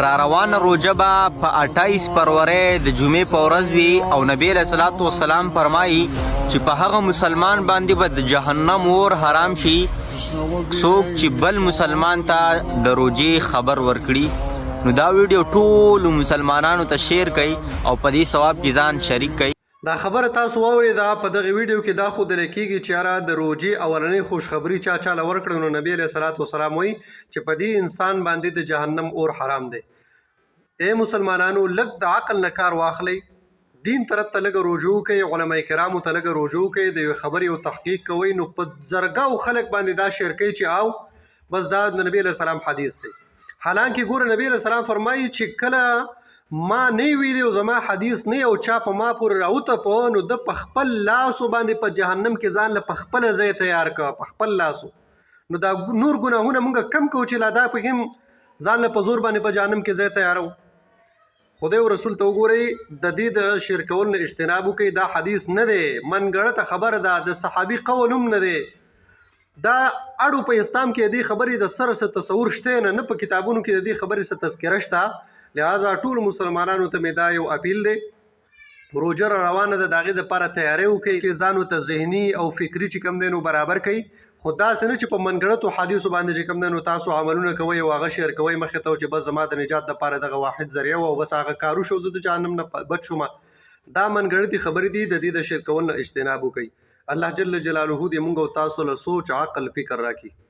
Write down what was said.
را روانه روژه به په 28 فروری د جمعې په ورځ وي او نبی علیه الصلاة والسلام فرمایي چې په هغه مسلمان باندې به د جهنم اور حرام شي څوک چې بل مسلمان ته د روژې خبر ورکړي. نو دا ویډیو ټولو مسلمانانو ته شیر کړئ او په دې ثواب کې ځان شریک کړئ. دا خبره تاسو واورېده په دغه ویډیو کې دا ښودل کېږي چې یاره د روژې اولنۍ خوشخبري چاله ورکړه نو نبی علیه صلات وسلام وایي چې په دې انسان باندې د جهنم اور حرام دی. ای مسلمانانو لږ د عقل نه کار واخلئ، دین طرف ته لږه رجوع کوئ، علما کرامو ته لږه رجوع کوئ، د یوې خبرې او تحقیق کوئ. نو په زرګاو خلک باندې دا شیر کوي چې او بس دا د نبی علیه السلام حدیث دی. حالانکه ګوره نبی علیه السلام فرمایي چې کله ما نه ویلی او زما حدیث نه او چا په ما پورې راوته په نو د په خپل لاسو باندې په جهنم کې ځان له په خپل ځای تیار کړه، په خپل لاسو. نو دا نور ګناهونه موږ کم کوو چې لا دا په هم ځان له په زور باندې په جهنم کې ځای تیارو. خدای او رسول ته وګورئ، د دې د شرک کول نه اجتناب وکړئ. دا حدیث نه دی، منګړته خبره ده، د صحابي قول هم نه دی. دا اړو په اسلام کې دې خبرې د سره څه تصور شته نه په کتابونو کې د دې خبرې څه تذکره شته. لہذا ټول مسلمانانو ته مې دا یو اپیل دی، روژه را روانه ده، د هغې دپاره تیاری وکړئ، ځانو ته ذهني او فکري چې کوم دی نو برابر کړئ. خو داسې نه چې په منګړتو حدیثو باندې چې کوم دی نو تاسو عملونه کوئ او هغه شیر کوئ مخې ته چې بس زما د نجات دپاره دغه واحد ذریعه وه او بس هغه کار وشو زه د جهنم نه بچ شوم. دا منګړتې خبرې دي، د دې د شیر کول نه اجتناب وکړئ. الله جل جلاله دې موږ او تاسو له سوچ عقل فکر راکړي.